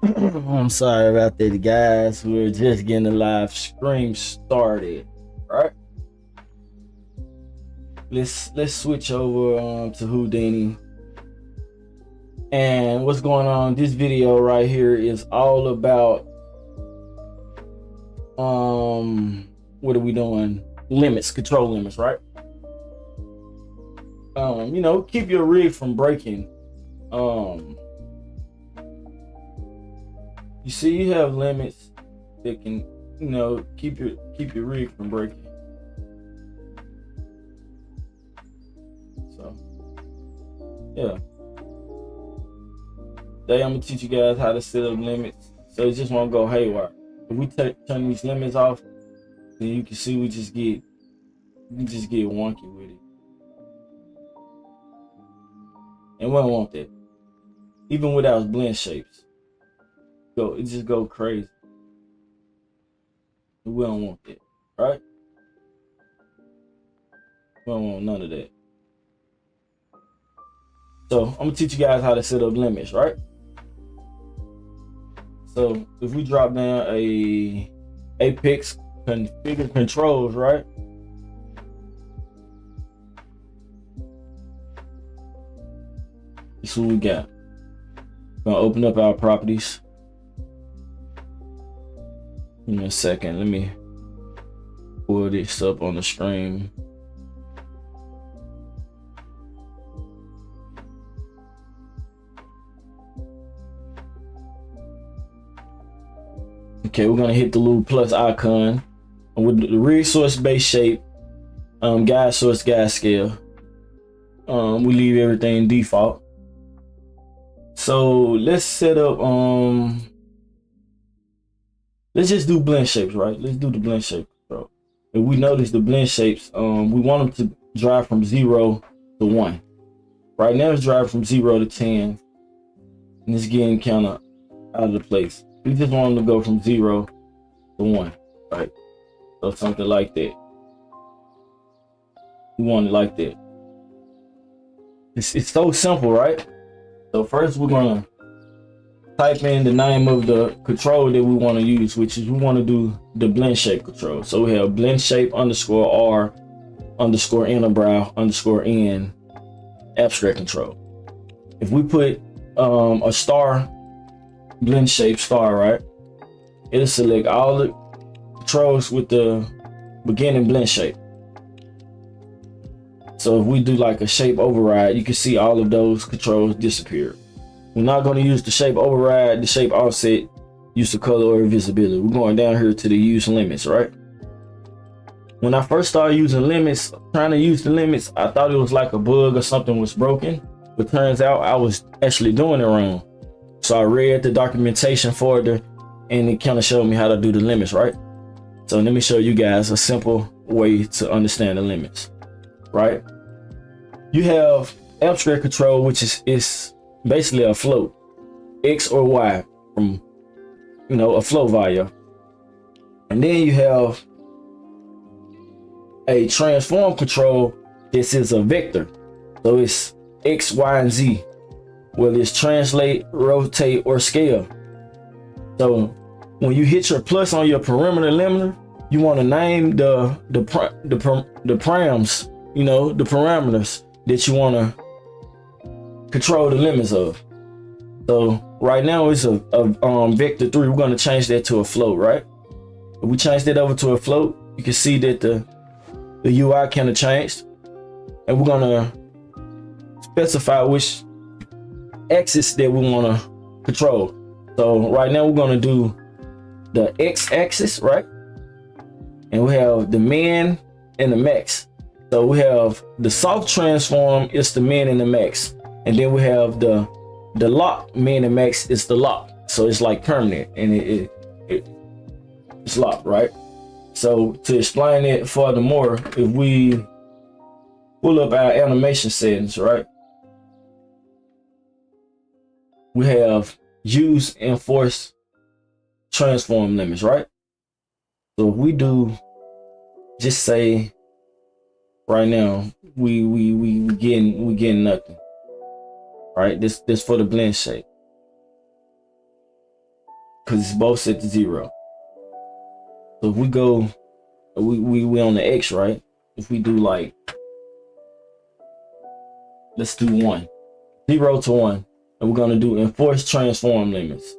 I'm sorry about that, guys. We're just getting the live stream started. Right? Let's switch over to Houdini. And what's going on? This video right here is all about what are we doing? Limits, control limits, right? Keep your rig from breaking. You see, you have limits that can, keep your rig from breaking. So, yeah. Today I'm gonna teach you guys how to set up limits, so it just won't go haywire. If we turn these limits off, then you can see we just get wonky with it, and we don't want that. Even without blend shapes, it just go crazy. We don't want that, right? We don't want none of that. So I'm gonna teach you guys how to set up limits, right? So if we drop down a Apex configure controls, right? This is what we got. Gonna open up our properties. Give me a second. Let me pull this up on the screen. Okay, we're gonna hit the little plus icon with the resource base shape, guide source, guide scale. We leave everything default. So let's set up, let's just do blend shapes, right? Let's do the blend shape control. If we notice the blend shapes, we want them to drive from 0 to 1. Right now it's driving from 0 to 10, and it's getting kind of out of the place. We just want them to go from 0 to 1, right? So something like that. We want it like that. It's so simple, right? So first we're gonna type in the name of the control that we want to use, which is we want to do the blend shape control. So we have blend shape underscore R underscore interbrow underscore N abstract control. If we put a star, blend shape star, right, it'll select all the controls with the beginning blend shape. So if we do like a shape override, you can see all of those controls disappear. We're not going to use the shape override, the shape offset, use the color or visibility. We're going down here to the use limits, right? When I first started using limits, trying to use the limits, I thought it was like a bug or something was broken, but turns out I was actually doing it wrong. So I read the documentation further, and it kind of showed me how to do the limits, right? So let me show you guys a simple way to understand the limits, right? You have abstract control, which is basically a float, X or Y from, a float value. And then you have a transform control. This is a vector. So it's X, Y, and Z. Whether it's translate, rotate, or scale. So when you hit your plus on your perimeter limiter, you want to name the params, the parameters that you want to control the limits of. So right now it's a vector 3. We're going to change that to a float, right? If we change that over to a float, you can see that the UI kind of changed, and we're going to specify which axis that we want to control. So right now we're going to do the X axis, right? And we have the min and the max. So we have the soft transform is the min and the max, and then we have the lock min and max is the lock. So it's like permanent, and it's locked, right? So to explain it furthermore, if we pull up our animation settings, right, we have use enforce transform limits, right? So if we do, just say right now we getting nothing, right? This for the blend shape. because it's both set to 0. So if we go, we on the X, right? If we do like, let's do 1, 0 to 1, and we're gonna do enforce transform limits.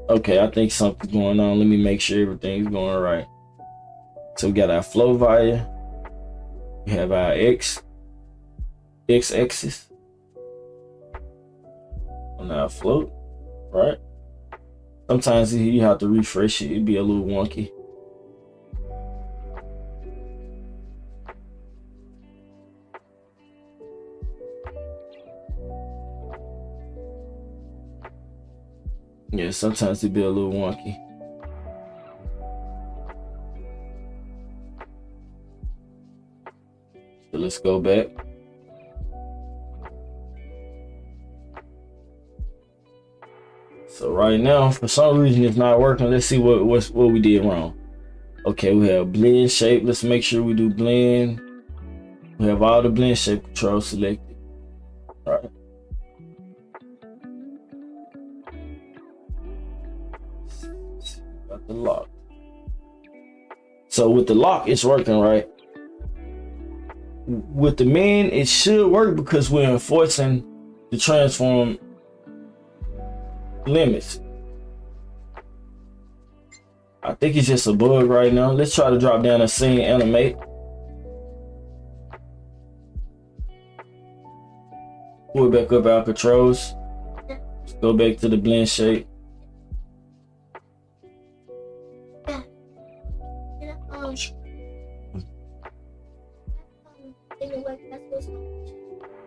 Okay, I think something's going on. Let me make sure everything's going right. So we got our flow value. We have our X axis on our float, right? Sometimes you have to refresh it. It'd be a little wonky. Yeah, sometimes it'd be a little wonky. So let's go back. So right now, for some reason, it's not working. Let's see what we did wrong. Okay, we have blend shape. Let's make sure we do blend. We have all the blend shape controls selected. All right. Got the lock. So with the lock, it's working, right? With the min, it should work because we're enforcing the transform limits. I think it's just a bug right now. Let's try to drop down and scene animate. Pull back up our controls. Let's go back to the blend shape.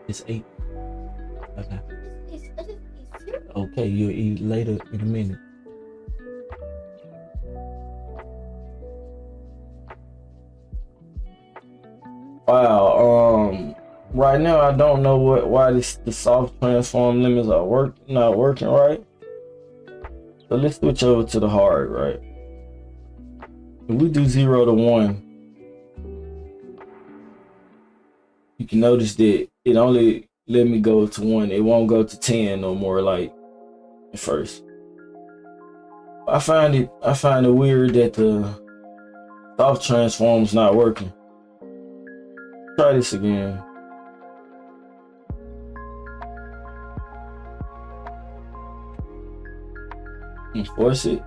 It's 8. Okay. Okay, you'll eat later in a minute. Wow. Right now I don't know why the soft transform limits are not working right. So let's switch over to the hard, right? If we do 0 to 1, you can notice that it only let me go to 1. It won't go to 10 no more like at first. I find it weird that the soft transform's not working. Try this again. Enforce it.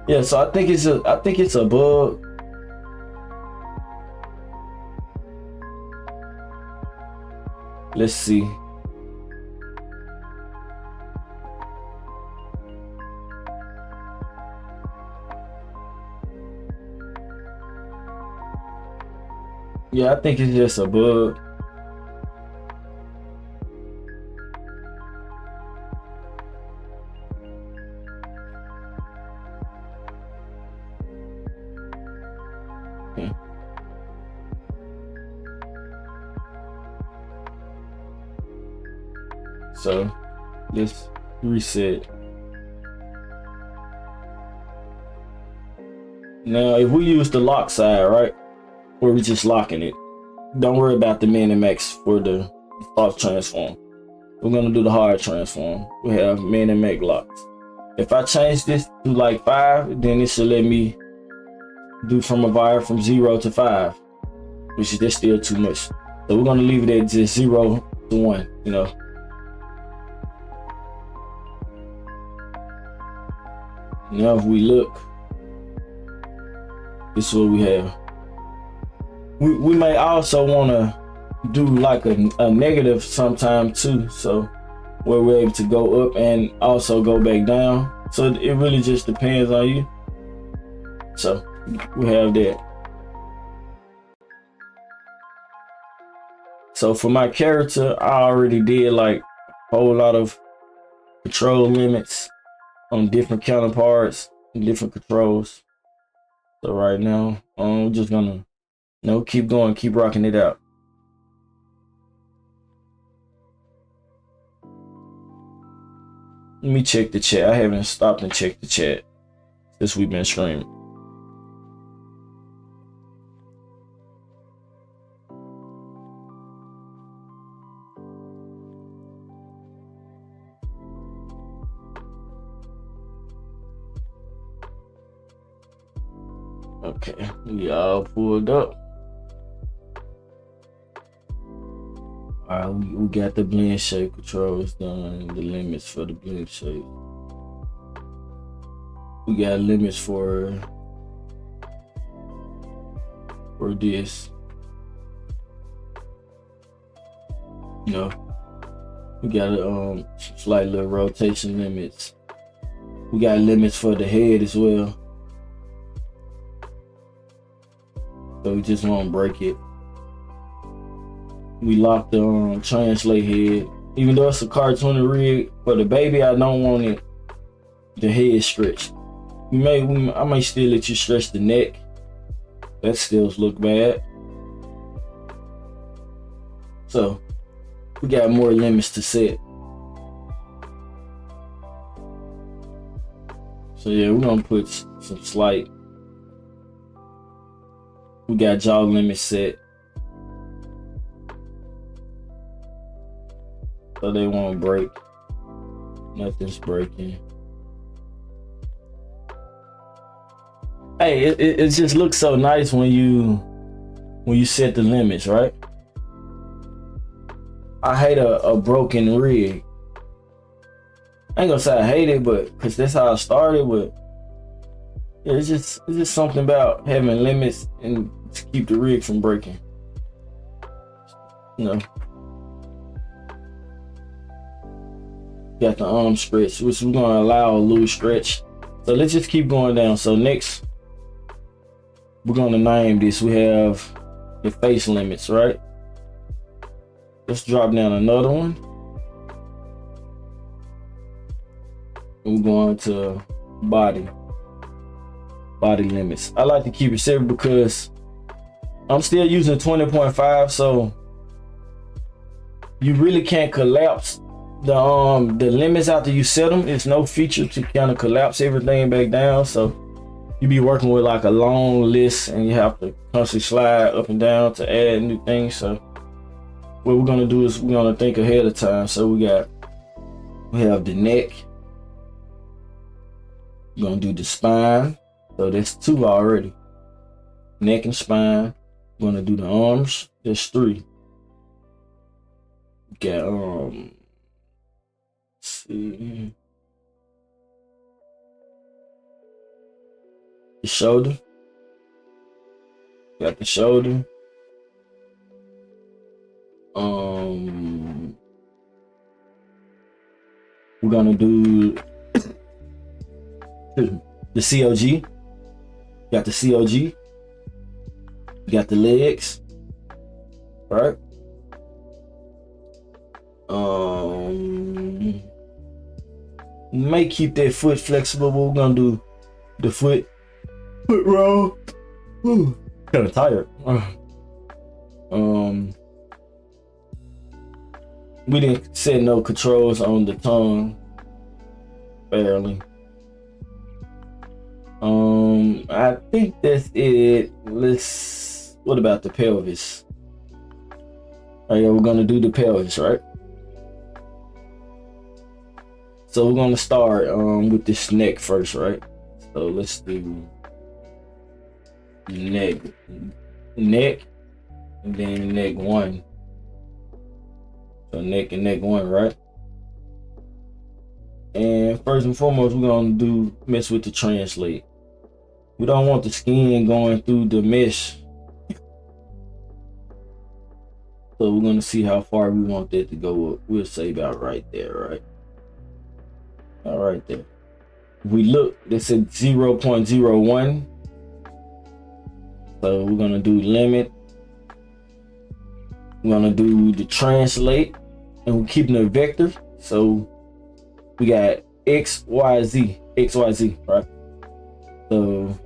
Yeah, so I think it's a bug. Let's see. Yeah, I think it's just a bug. So let's reset. Now, if we use the lock side, right, where we're just locking it, don't worry about the min and max for the soft transform. We're gonna do the hard transform. We have min and max locks. If I change this to like 5, then it should let me do from a variable from 0 to 5, which is just still too much. So we're gonna leave it at just 0 to 1, you know. Now if we look, this is what we have. We may also want to do like a negative sometime too, so where we're able to go up and also go back down. So it really just depends on you. So we have that. So for my character, I already did like a whole lot of control limits on different counterparts and different controls. So right now, we're just gonna keep going, keep rocking it out. Let me check the chat. I haven't stopped and checked the chat since we've been streaming. Okay, we all pulled up. Alright, we got the blend shape controls done, the limits for the blend shape. We got limits for this. You know, we got slight little rotation limits. We got limits for the head as well. So we just won't break it. We lock the translate head. Even though it's a cartoon rig, for the baby, I don't want it the head stretched. I might still let you stretch the neck. That still look bad. So we got more limits to set. So yeah, we're gonna put some slight. We got jaw limit set, so they won't break. Nothing's breaking. Hey, it just looks so nice when you set the limits, right? I hate a broken rig. I ain't gonna say I hate it, but cause that's how I started. But yeah, it's just something about having limits and to keep the rig from breaking. You know. Got the arm stretch, which we're gonna allow a little stretch. So let's just keep going down. So next, we're gonna name this. We have the face limits, right? Let's drop down another one. We're going to body limits. I like to keep it separate because I'm still using 20.5, so you really can't collapse the limits after you set them. It's no feature to kind of collapse everything back down, so you be working with like a long list and you have to constantly slide up and down to add new things. So what we're gonna do is we're gonna think ahead of time. So we have the neck. We're gonna do the spine. So that's 2 already. Neck and spine. We're gonna do the arms. That's 3. We got let's see. The shoulder. Got the shoulder. We're gonna do the COG. Got the COG. Got the legs. Right. May keep that foot flexible, but we're gonna do the foot roll. Kind of tired. We didn't set no controls on the tongue. Barely. I think that's it. What about the pelvis? Oh yeah, we're gonna do the pelvis, right? So we're gonna start with this neck first, right? So let's do neck, and then neck 1. So neck and neck 1, right? And first and foremost, we're gonna mess with the translate. We don't want the skin going through the mesh. So we're gonna see how far we want that to go up. We'll say about right there, right? All right there. We look, this is 0.01. So we're gonna do limit. We're gonna do the translate, and we're keeping the vector. So we got X, Y, Z, right? So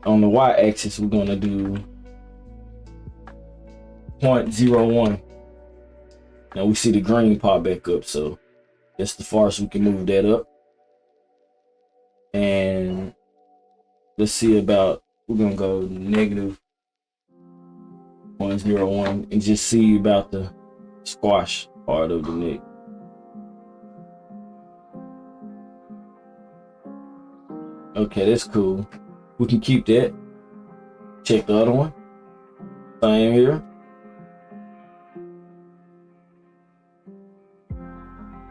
on the Y axis, we're gonna do 0.01. Now we see the green pop back up, so that's the farthest we can move that up. And let's see about, we're gonna go negative 0.01 and just see about the squash part of the neck. Okay, that's cool. We can keep that. Check the other one. Same here.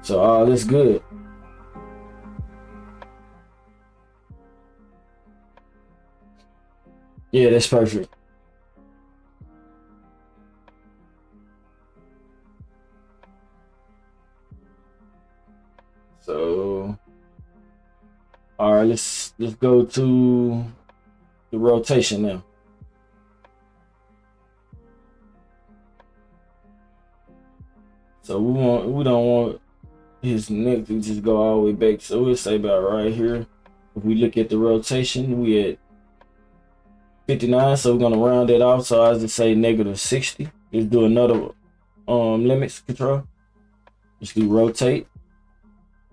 So all this good. Yeah, that's perfect. So all right, let's go to the rotation now. So we don't want his neck to just go all the way back. So we'll say about right here. If we look at the rotation, we at 59. So we're gonna round it off. So I just say -60. Let's do another limits control. Let's do rotate,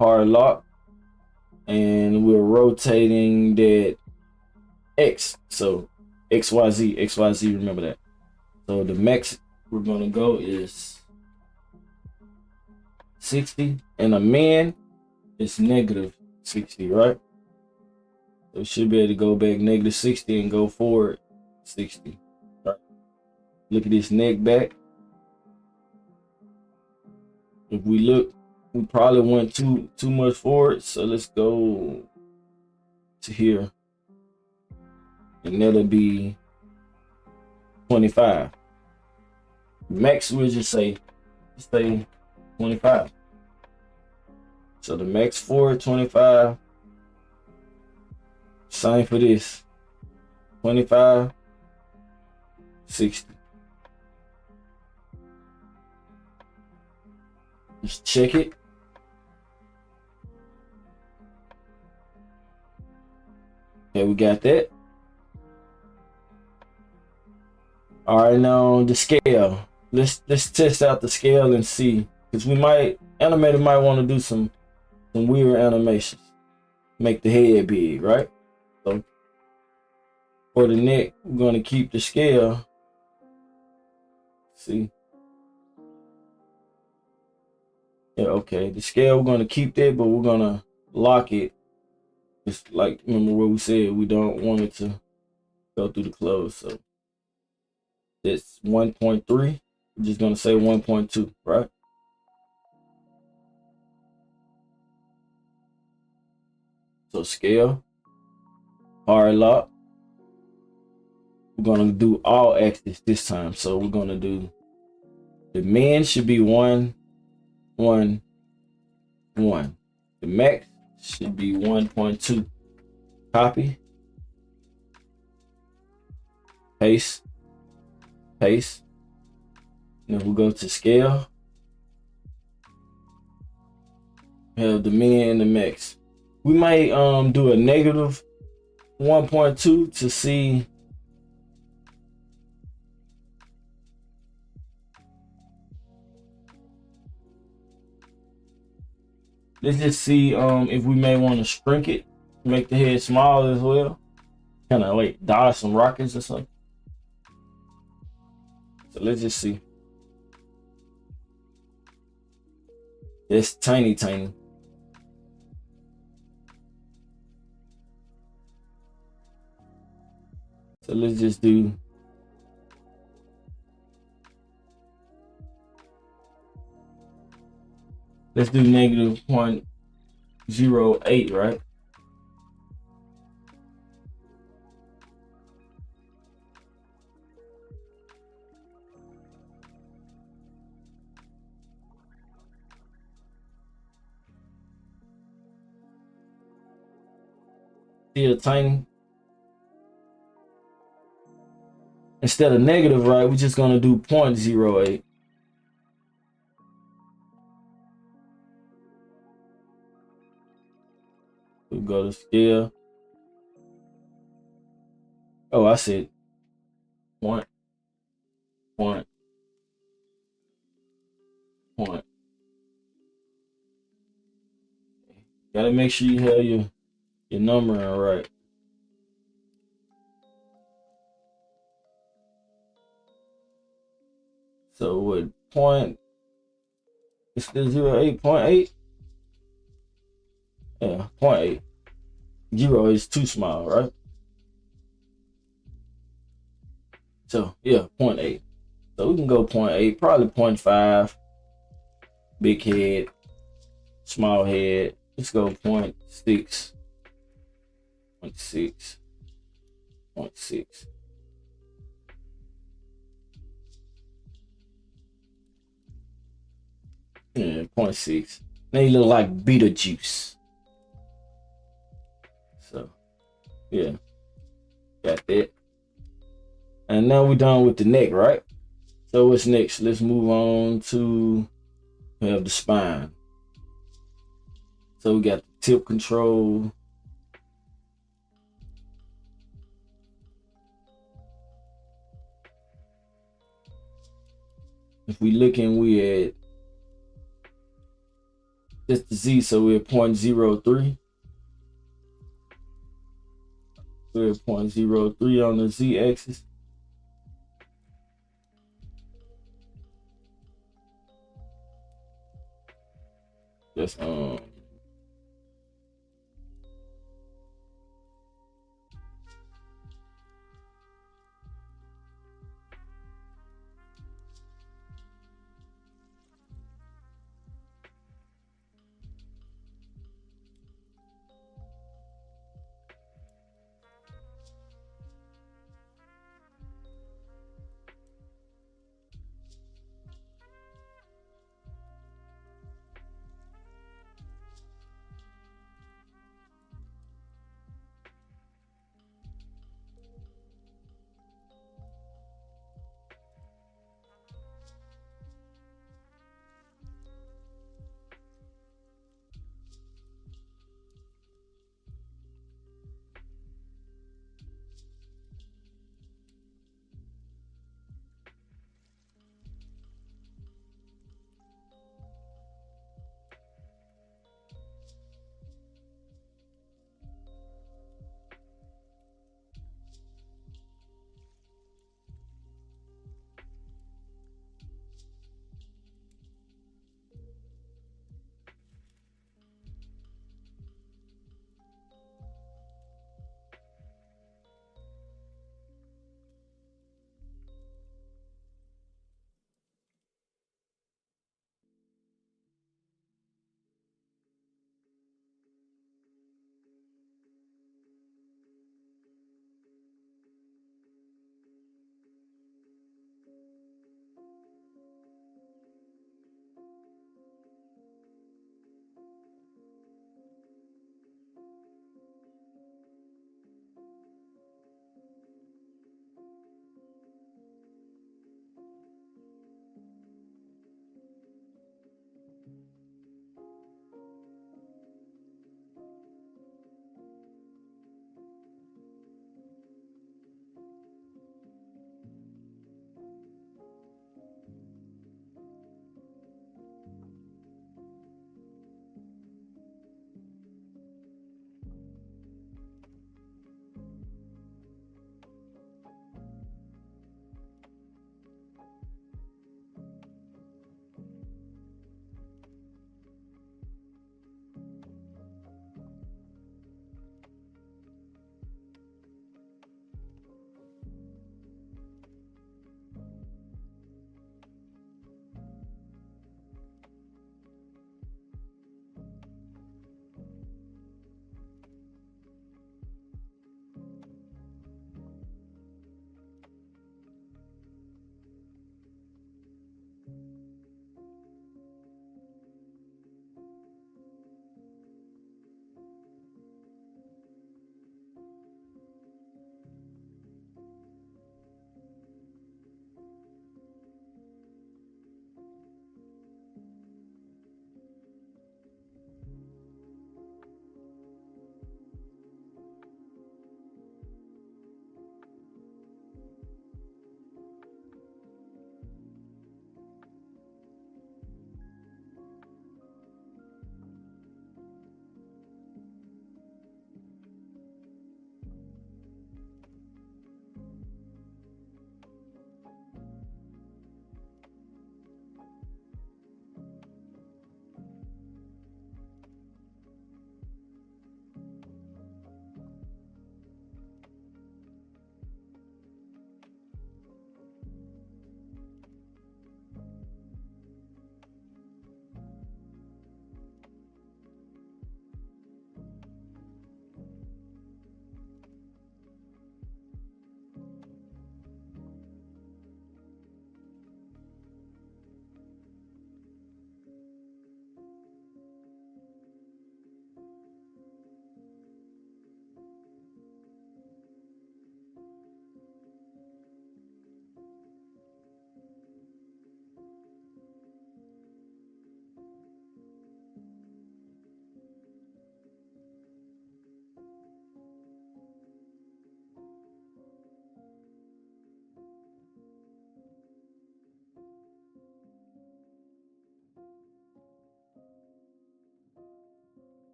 hard lock, and we're rotating that X. So XYZ, remember that. So the max we're gonna go is 60, and a min is -60, right? So we should be able to go back -60 and go forward 60. Right. Look at this neck back. If we look, we probably went too much forward. So let's go to here, and that'll be 25. Max, we'll just say 25. So the max forward 25. Same for this. 25, 60. Just check it. Okay, we got that. All right, now the scale. Let's test out the scale and see, because animator might want to do some weird animations. Make the head big, right? So for the neck, we're gonna keep the scale. See? Yeah, okay. The scale, we're gonna keep that, but we're gonna lock it. Just like, remember what we said, we don't want it to go through the clothes. So it's 1.3. We're just gonna say 1.2, right? So scale, hard lock. We're gonna do all axes this time. So we're gonna do, the min should be 1, 1, 1. The max should be 1.2. Copy, paste, paste. Then we'll go to scale. Have the min and the max. We might do a -1.2 to see. Let's just see if we may want to shrink it, make the head smaller as well. Kind of like dodge some rockets or something. So let's just see. It's tiny. So let's just do, let's do -0.08, right? Still tiny. Instead of negative, right, we're just gonna do 0.08. We'll go to scale. Oh, I said point. Gotta make sure you have your numbering right. So what point? It's still 0.8. Yeah, 0.8. 0 is too small, right? So yeah, 0.8. So we can go 0.8, probably 0.5. Big head, small head. Let's go 0.6, 0.6, 0.6. Yeah, 0.6. They look like Beetlejuice. So yeah, got that. And now we're done with the neck, right? So what's next? Let's move on to have the spine. So we got the tip control. If we looking, we at just the Z, so we're at 0.03. We're at 0.03 on the Z axis. Just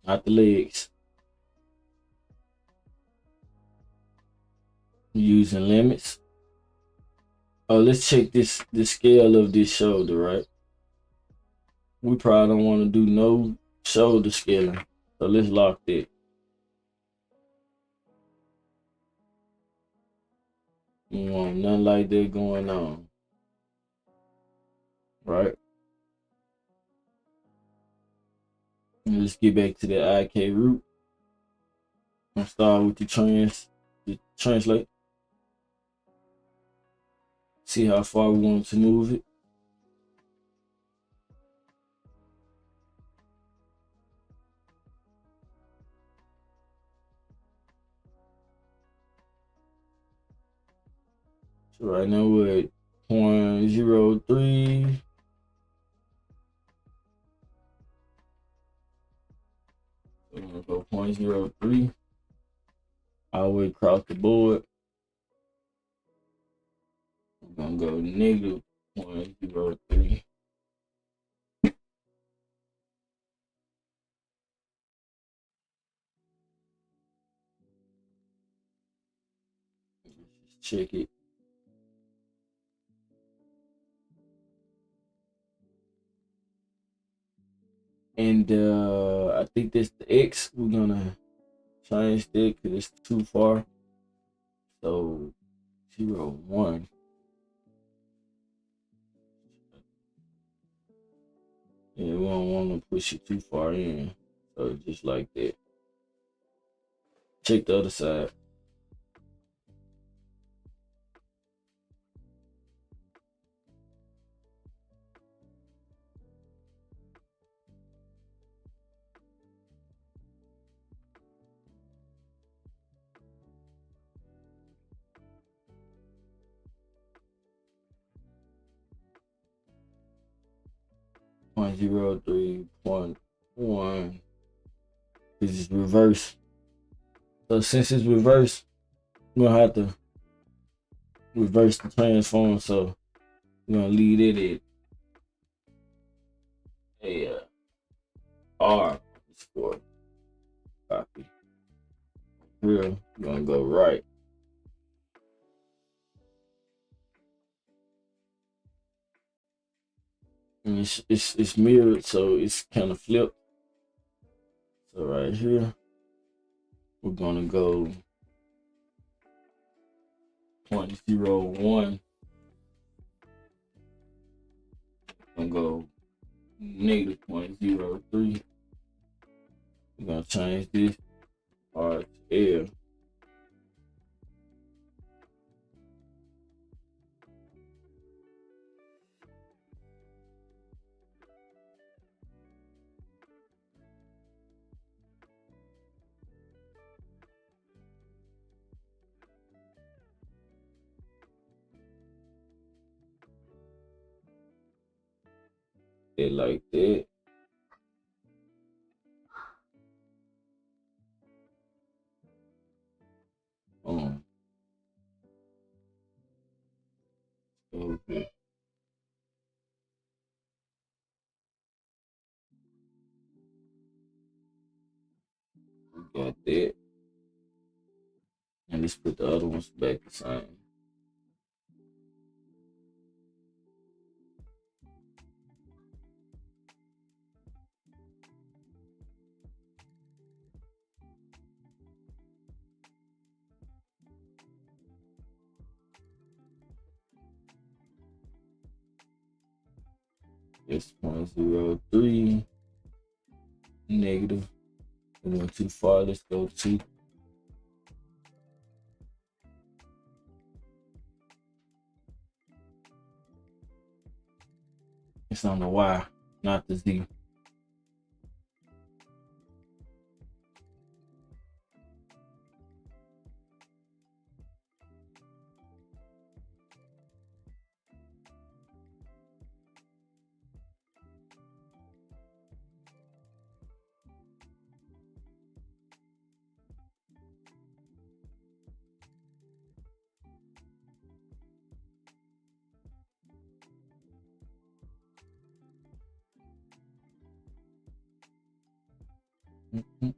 not the legs. Using limits. Oh, let's check the scale of this shoulder, right? We probably don't want to do no shoulder scaling. So let's lock that. We want nothing like that going on. Right? And let's get back to the IK root. I'm start with the translate. See how far we want to move it. So right now we're at 0.03. So I'm gonna go 0.03 all the way across the board. I'm gonna go negative 0.03. Just check it. And I think that's the X. We're gonna change that because it's too far. So 0.1. Yeah, we don't want to push it too far in. So just like that. Check the other side. Point 0.3.1. This is reverse. So since it's reverse, we're gonna have to reverse the transform. So we're gonna leave it at a R score. Copy. Here we're gonna go right. And it's mirrored, so it's kind of flipped. So right here, we're gonna go 0.01. Gonna go negative 0.03. We're gonna change this R to L. It like that. Okay. We got that. And let's put the other ones back the same. It's 0.03 negative. We went too far. Let's go to it's on the Y, not the Z. Yeah.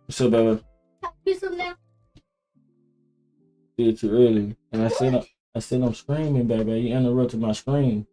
What's up, baby? Do some now. Did too early, and I said I'm screaming, baby. You interrupted my scream.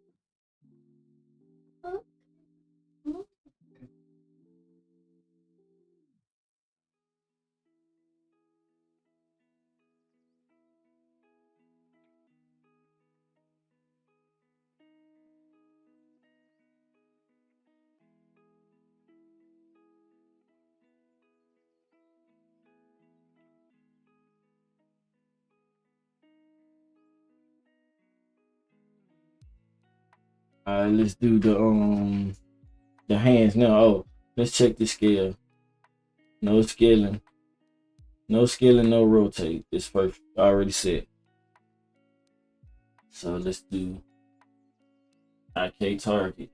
All right, let's do the hands now. Oh, let's check the scale. No scaling. No scaling, no rotate. It's perfect. Already set. So let's do IK target.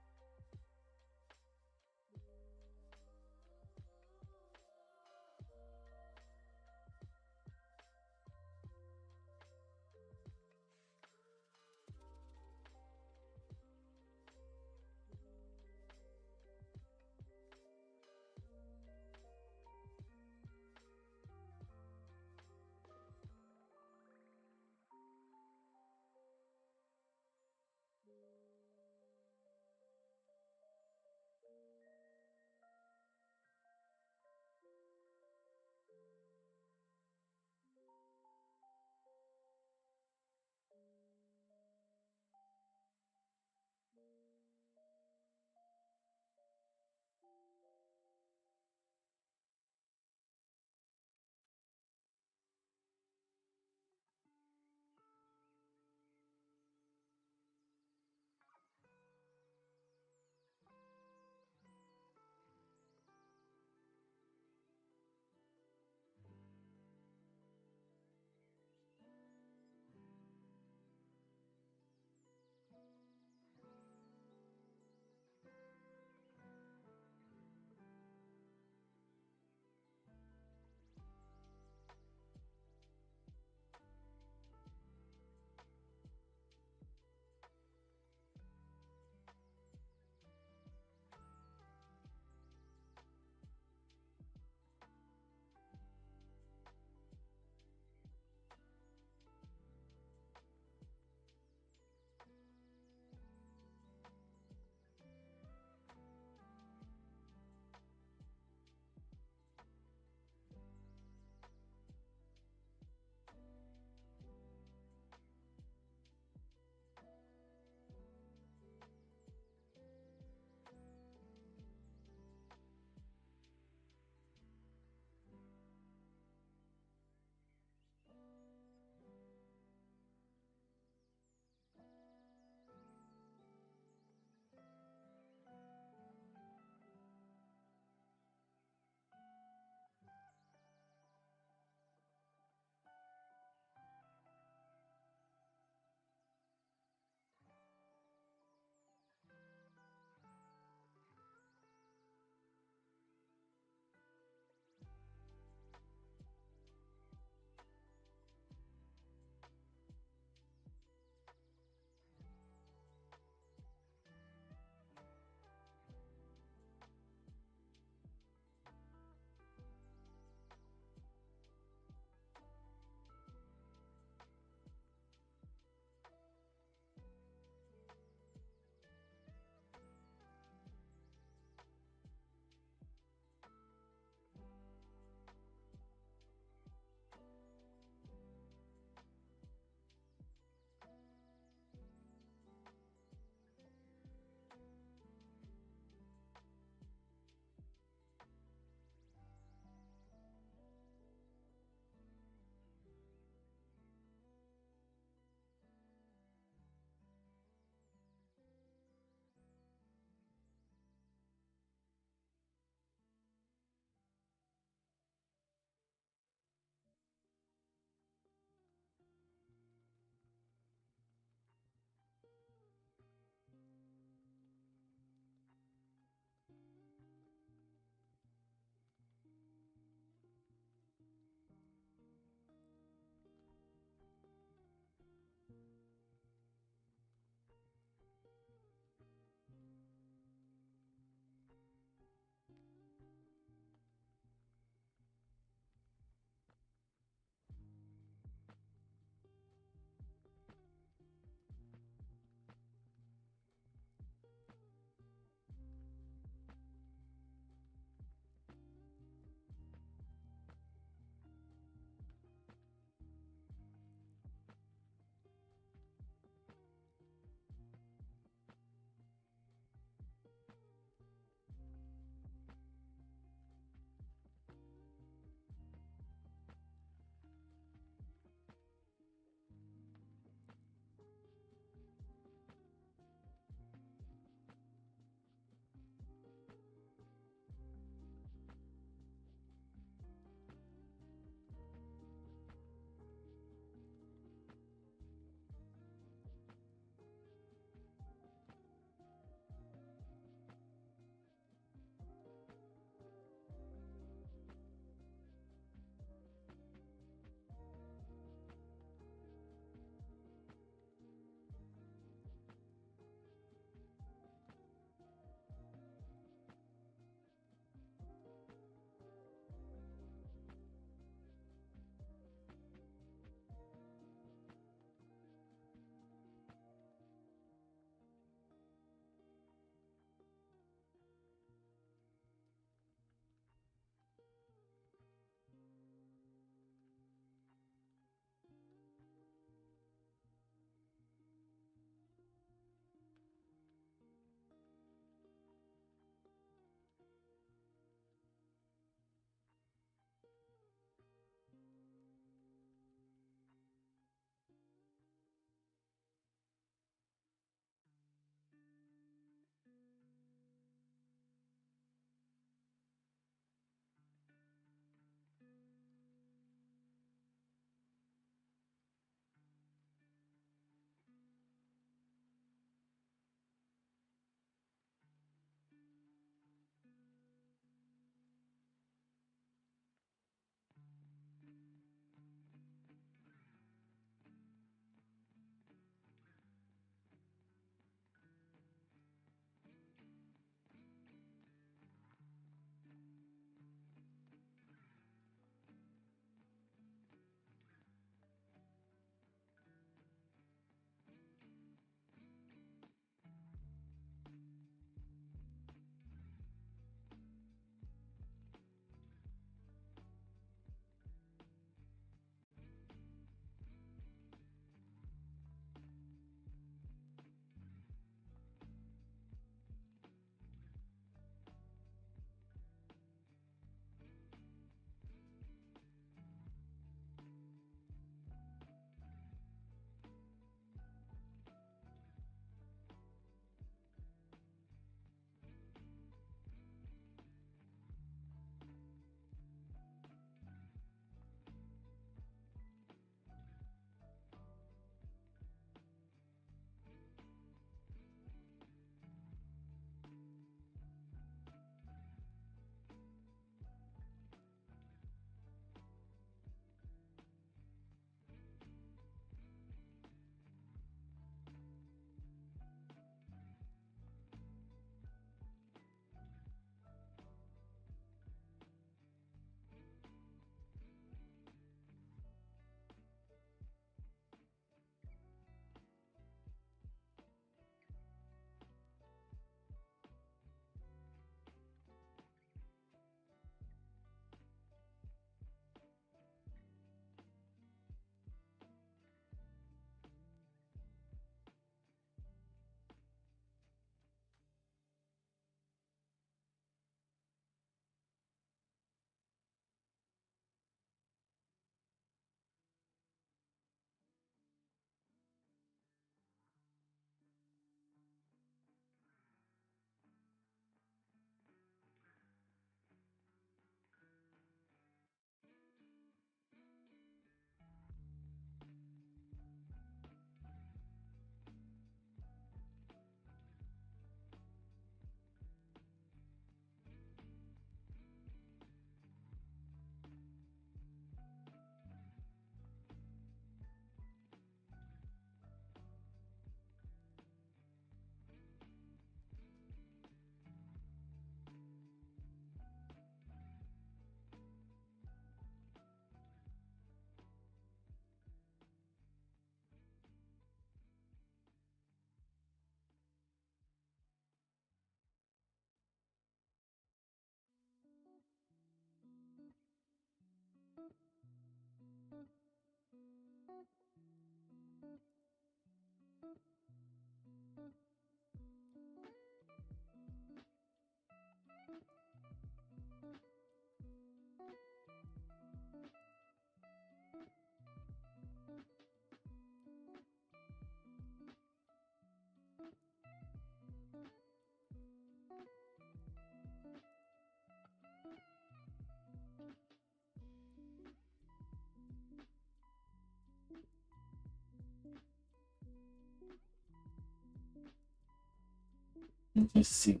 Let's see.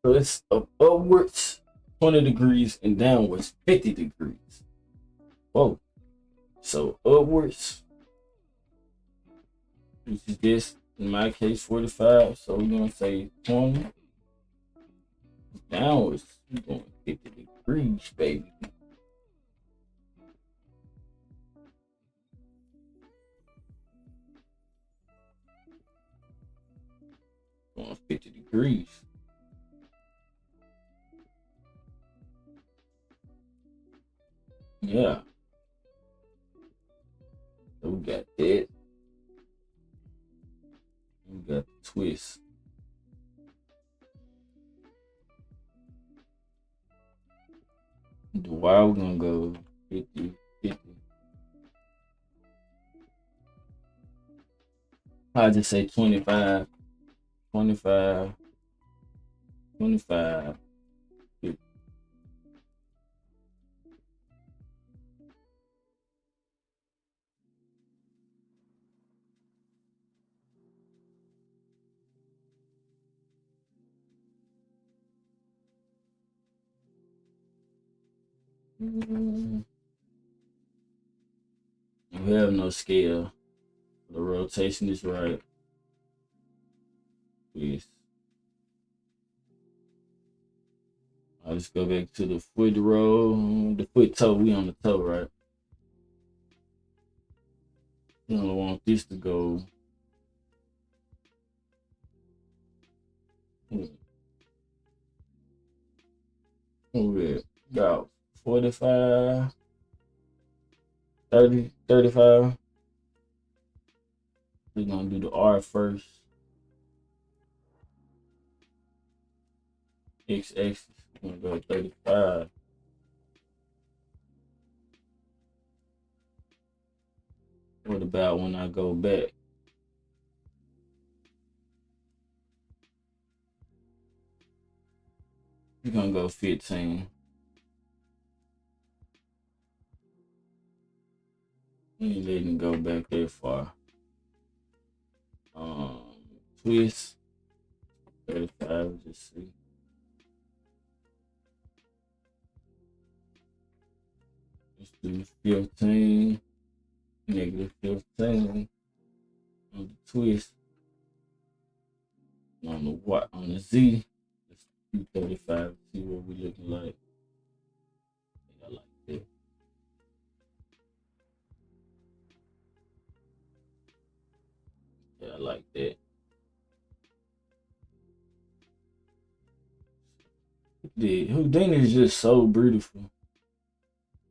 So it's upwards 20 degrees and downwards 50 degrees. Whoa. So upwards, which is this, in my case, 45. So we're gonna say 20. Downwards, we're going 50 degrees, baby. Going 50 degrees. Yeah. So we got that. We got the twist. The wire, we're gonna go 50, 50. I just say 25, 25, 25, 50. We have no scale. The rotation is right. Yes. I'll just go back to the foot roll. The foot toe, we on the toe, right? You don't want this to go. We're about 45, 30, 35. We're gonna do the R first. X axis, we're gonna go 35. What about when I go back? We're gonna go 15. Ain't letting go back that far. Twist 35. Just see. Let's do 15. Negative 15 on the twist. On the what? On the Z. Let's do 35. See what we looking like. I like that. Yeah, I like that. The Houdini is just so beautiful.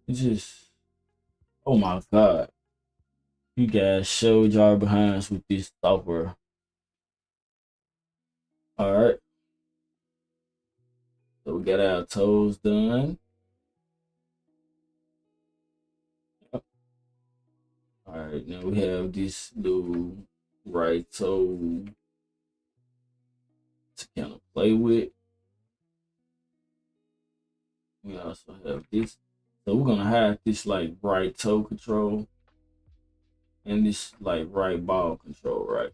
It's just, oh my god. You guys showed y'all behinds with this software. Alright. So we got our toes done. Alright, now we have this little right toe to kind of play with. We also have this. So we're gonna have this like right toe control and this like right ball control, right?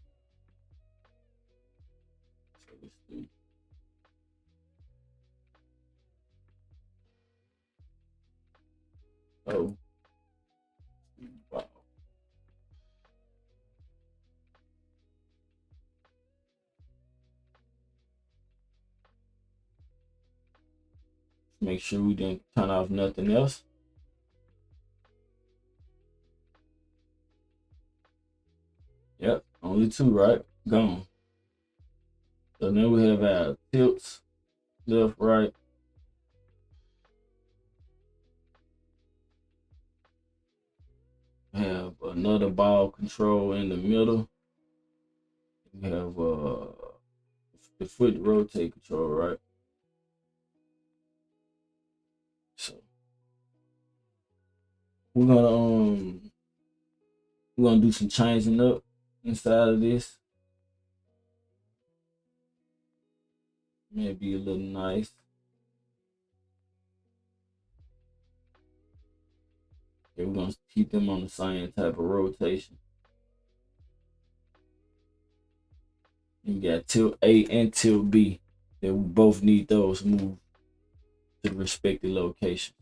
So let's do. Oh, wow. Make sure we didn't turn off nothing else. Yep, only two, right? Gone. So now we have our tilts, left, right. We have another ball control in the middle. We have the foot rotate control, right? So we're gonna do some changing up inside of this. Maybe a little nice. Okay, we're gonna keep them on the same type of rotation. You got tilt A and tilt B. That we both need those moved to the respective location.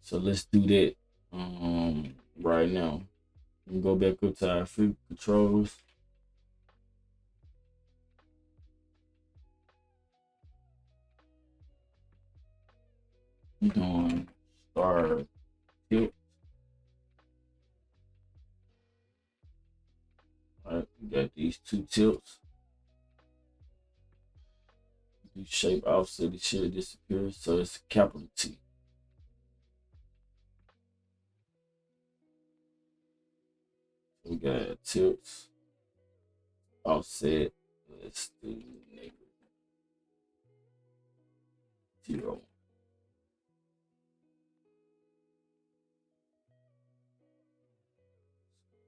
So let's do that right now. We go back up to our flip controls. We're going to start tilt. All right, we got these two tilts. Do shape offset, it should disappear. So it's a capital T. We got tilts, offset. Let's do -0.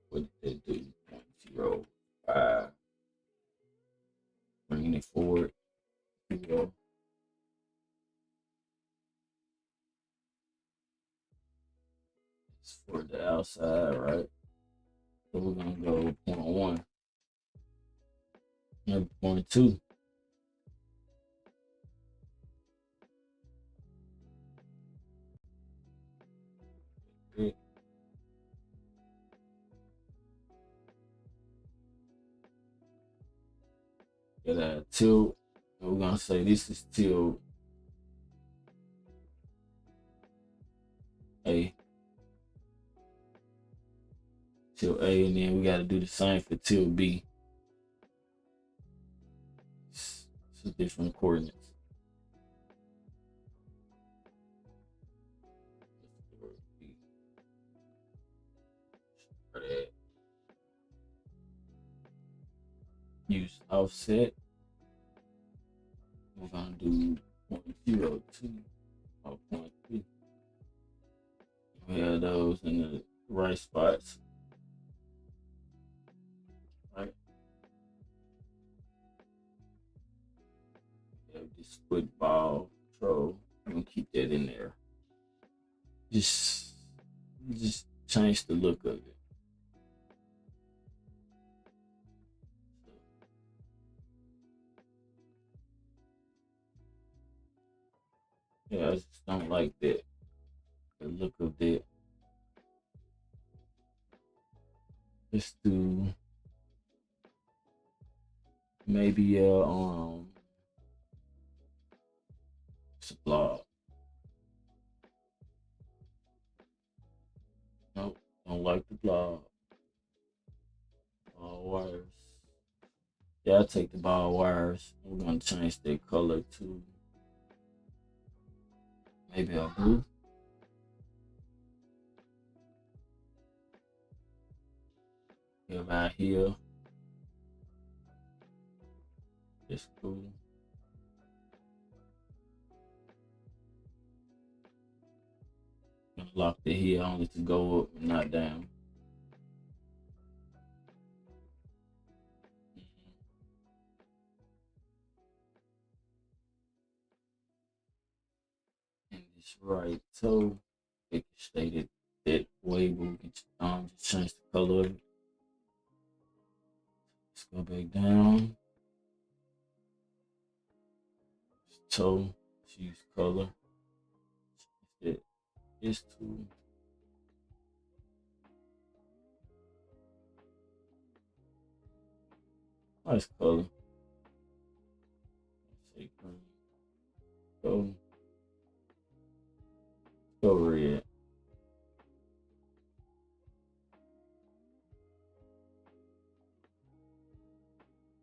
What did they do? 0.05. Bringing it forward. 0. It's for the outside, right? So we're gonna go 0.1. Maybe 0.2. Get a tilt. And we're gonna say this is tilt A. Tilt A, and then we gotta do the same for tilt B. It's different coordinates. Use offset. We're gonna do 0.02 or 0.3. We have those in the right spots. Right. We have this split ball control. I'm gonna keep that in there. Just change the look of it. Yeah, I just don't like that. The look of that. Let's do maybe it's a blob. Nope, don't like the blob. Ball wires. Yeah, I'll take the ball wires. We're gonna change their color to maybe a blue. Yeah, right here. It's cool. Lock the here only to go up, not down. And this right toe, it can stay that way, but we can just change the color of it. Let's go back down. Toe, let's use color. It's too. Nice color. Say green. Go red.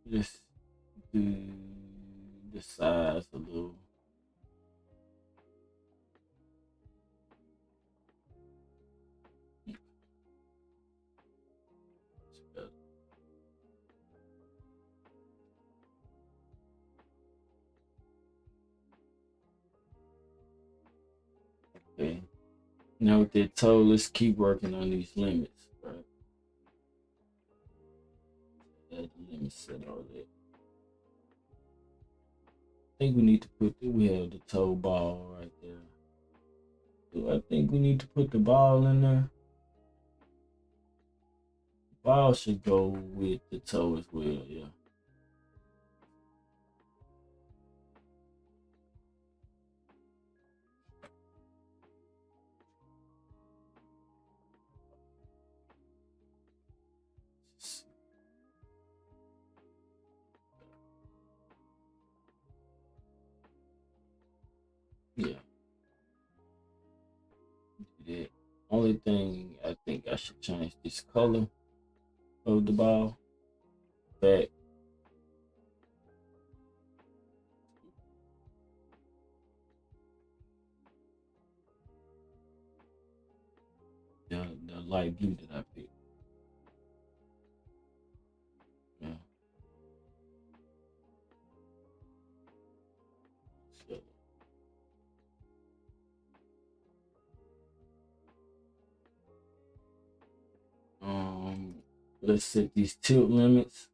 Just do the size a little. Okay. Now with that toe, let's keep working on these limits, right? Add the limit set all that. I think we need to we have the toe ball right there. Do I think we need to put the ball in there? The ball should go with the toe as well, yeah. Yeah, do that. Only thing I think I should change this color of the ball. Back. The light blue that I picked. Yeah. So, um, let's set these tilt limits.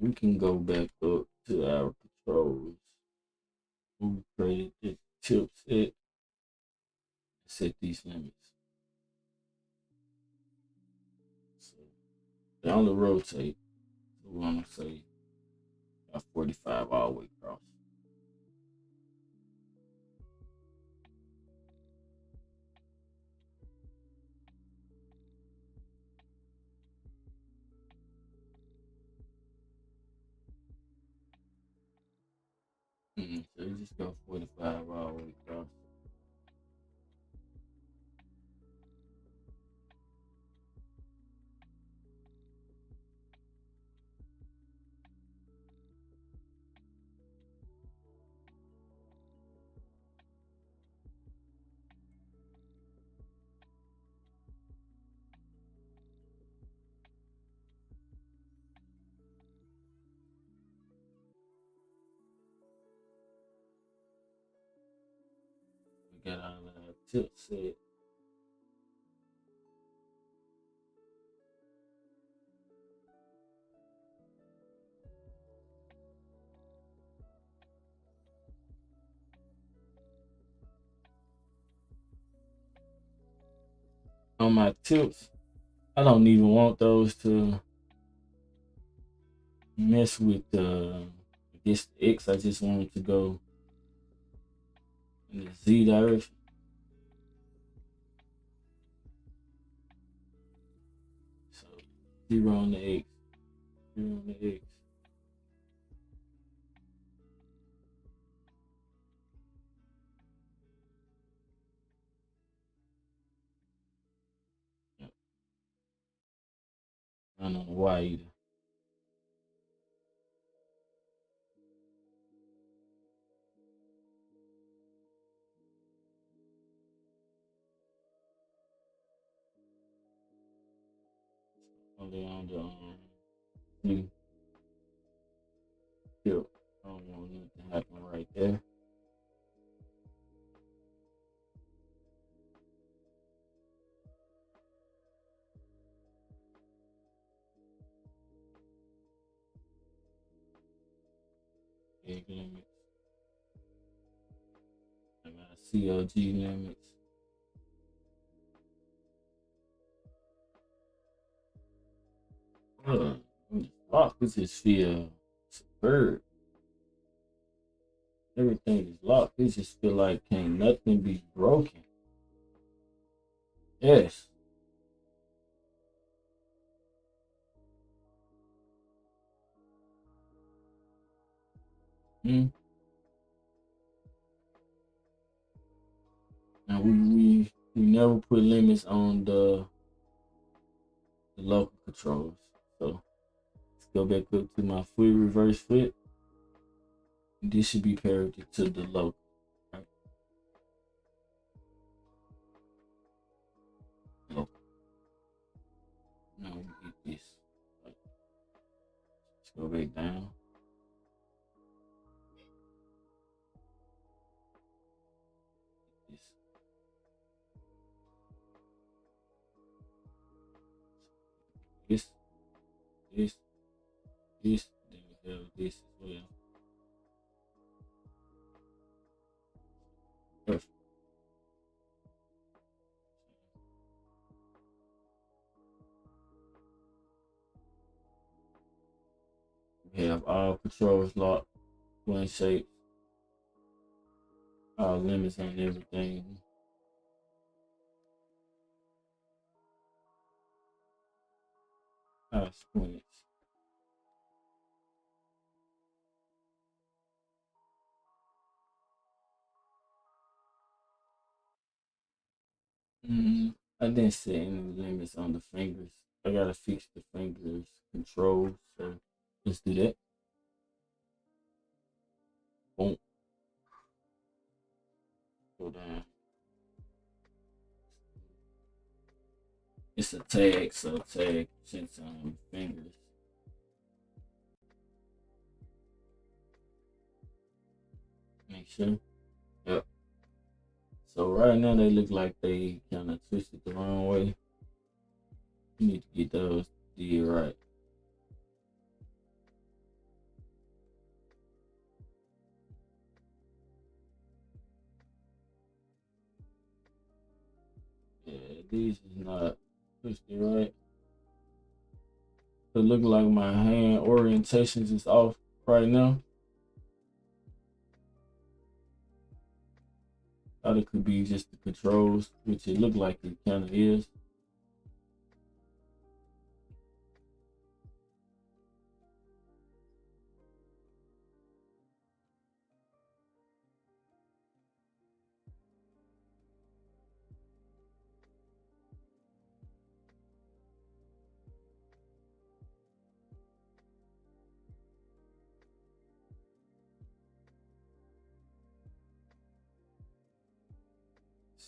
We can go back up to our controls. We created the tilt set. Set these limits. So they only rotate. So we want to say 45 all the way across. So you just go 45 all the way across. We got our tilt set. On my tilts, I don't even want those to mess with I guess the X. I just want it to go in the Z direction. So 0 on the X, 0 on the X. Yep. None on the Y either. Only on the blue tilt. I don't want nothing to happen right there. Egg limits. I got CLG limits. This lock, this just feel superb. Everything is locked. It just feel like can't nothing be broken. Yes. Mm. Now we never put limits on the local controls. So let's go back up to my foot reverse foot. This should be parity to the local. Right? Local. Now we get this. Right. Let's go back down. This. This. This. This. Then we have this as well. Perfect. We have all controls locked, one shape, all limits on everything. All squints. I didn't set any limits on the fingers. I gotta fix the fingers controls. So let's do that. Boom. Go down. It's a tag, so tag since fingers. Make sure. Yep. So right now they look like they kind of twisted the wrong way. You need to get those did right. Yeah, these is not twisted right. It look like my hand orientations is off right now. Thought it could be just the controls, which it looked like it kind of is.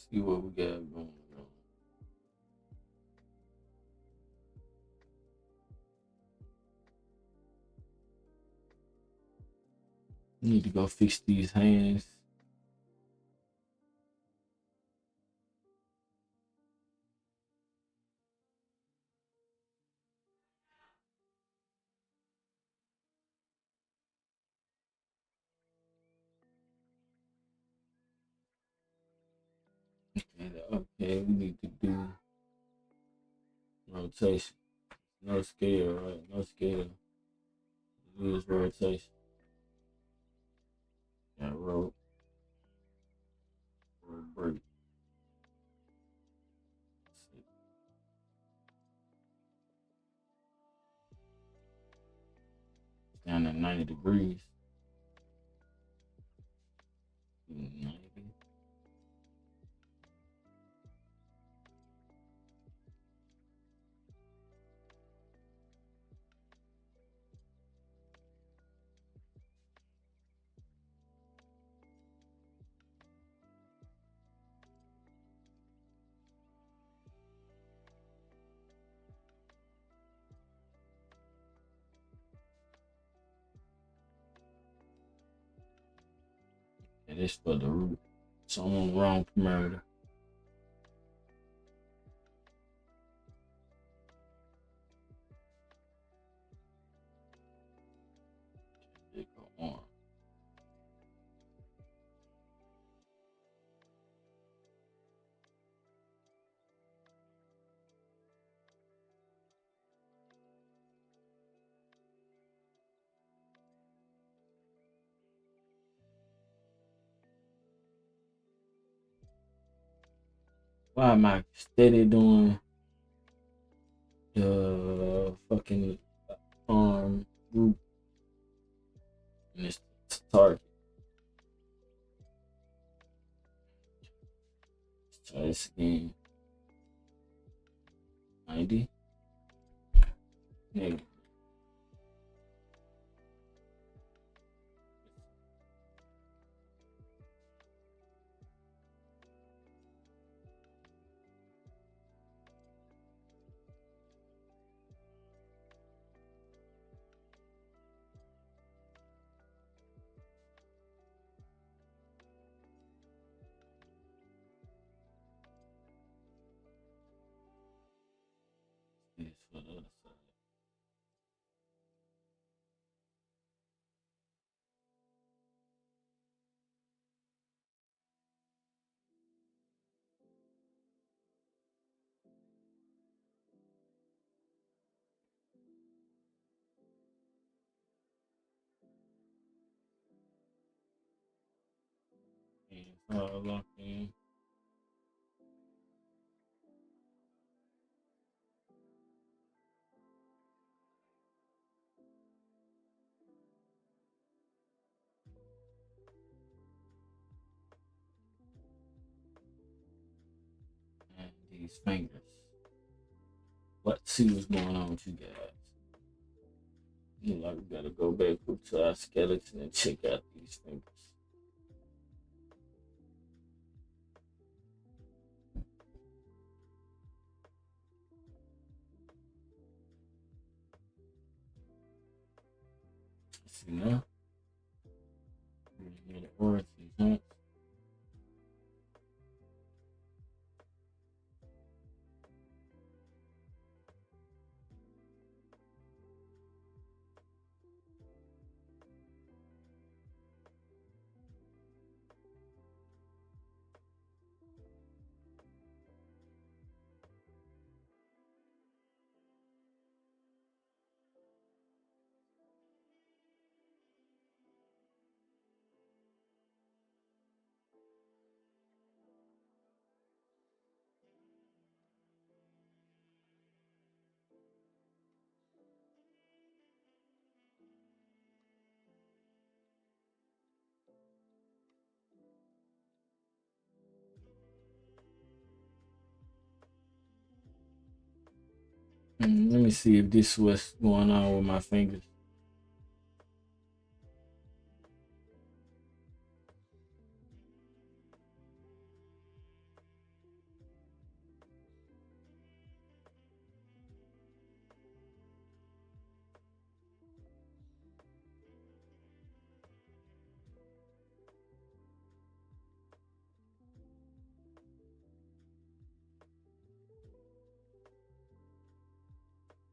See what we got going on. Need to go fix these hands. Okay, we need to do rotation. No scale, right? No scale. Use rotation. Got rope. Break. Down at 90 degrees. 90. And this for the root. So I'm on the wrong parameter. Go on. Why am I steady doing the fucking arm group in this target? Let's try this again. 90. Negative. This for the other side. And lock in. And these fingers. Let's see what's going on with you guys. Look like we gotta go back to our skeleton and check out these fingers. Let's see now. Get it worth these hunts. Let me see if this is what's going on with my fingers.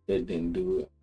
That didn't do it.